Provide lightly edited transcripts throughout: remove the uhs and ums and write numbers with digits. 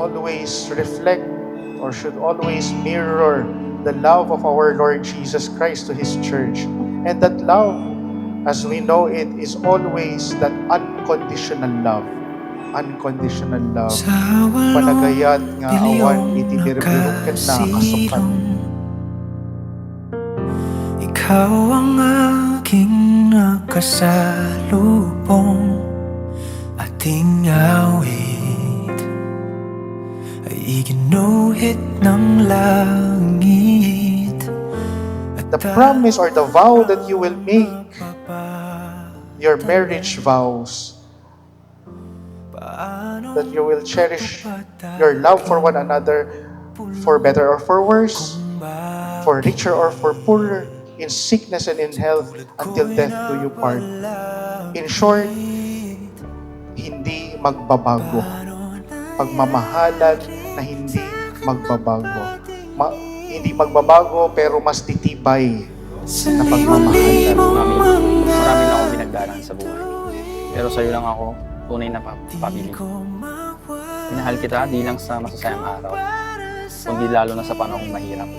always reflect or should always mirror the love of our Lord Jesus Christ to His church. And that love, as we know it, is always that unconditional love. Unconditional love. Panagayat nga awan iti dirbiruken na kasukat. Ikaw ang aking nakasalubong, ating awit ay iginuhit ng langit. The promise or the vow that you will make, your marriage vows, that you will cherish your love for one another, for better or for worse, for richer or for poorer, in sickness and in health, until death do you part. In short, hindi magbabago. Pagmamahalan na hindi magbabago. Hindi magbabago pero mas titibay na pagmamahalan. Marami na akong pinagdaraan sa buhay. Pero sa'yo lang ako tunay na pamilya. Minahal kita di lang sa masasayang araw, kundi lalo na sa panahong mahirap.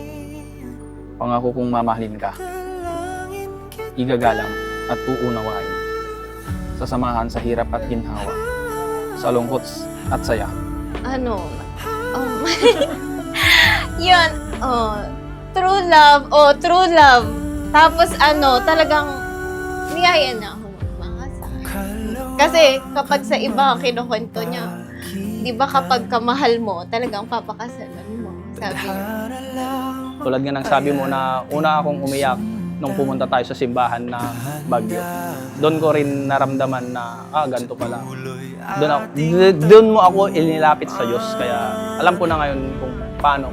Pangako kong mamahalin ka, igagalang at uunawain, sasamahan sa hirap at ginhawa, sa lungkot at saya. Yun, true love. Tapos talagang niyaya na ako magmahal. Kasi kapag sa iba kinukwento niya, di ba kapag kamahal mo, talagang papakasalan mo, sabi niya. Tulad nga ng sabi mo na una akong umiyak nung pumunta tayo sa simbahan na Baguio. Doon ko rin naramdaman na, ganito pala. Doon mo ako inilapit sa Diyos. Kaya alam ko na ngayon kung paano.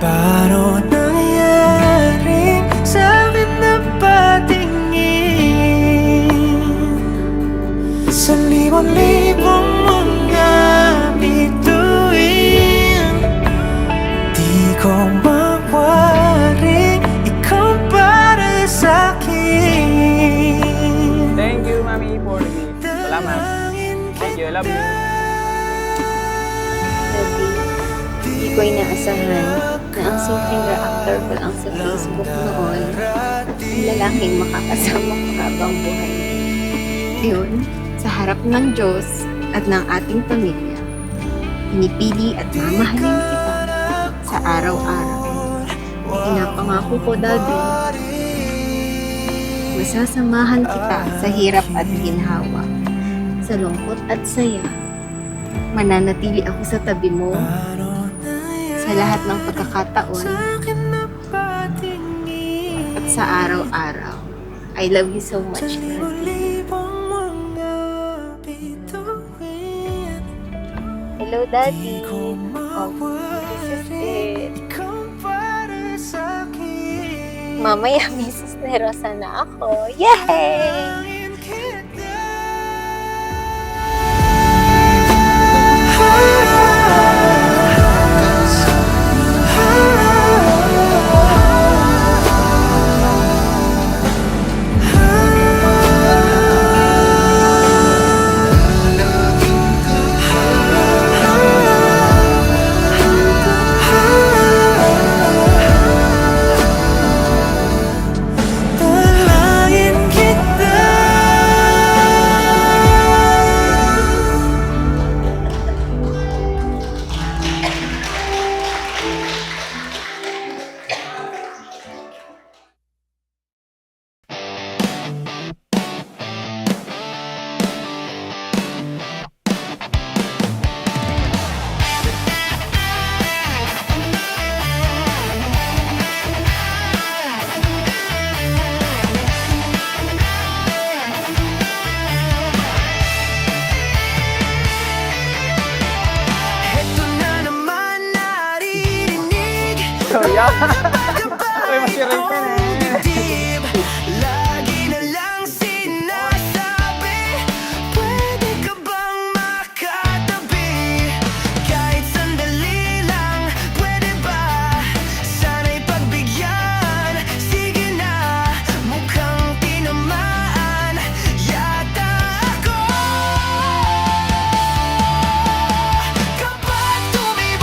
Paano nangyari sa akin na patingin sa libon-libong mga bituin? Di ko mawari, ikaw para sa'kin. Thank you, Mami, for the gift. Salamat. Thank you, I love you. Hindi ko inaasahan na ang simpleng reactor ko lang sa Facebook noon ang lalaking makakasama ko habang buhay. Yun, sa harap ng Diyos at ng ating pamilya, pinipili at mamahalin kita sa araw-araw. Pinapangako ko, Daddy, masasamahan kita sa hirap at ginhawa, sa lungkot at saya. Mananatili ako sa tabi mo sa lahat ng pagkakataon at sa araw-araw. I love you so much, Daddy. Hello, Daddy. This is it. Mamaya, Mrs. Nerosa na ako. Yay! So, yeah. Ay, masirin ka na. Lagi na lang sinasabi, pwede ka bang makatabi? Kahit sandali lang, pwede ba? Sana'y pagbigyan, sige na. Mukhang tinamaan yata ako. Kapag tumibok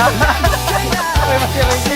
Okay ba si Ricky?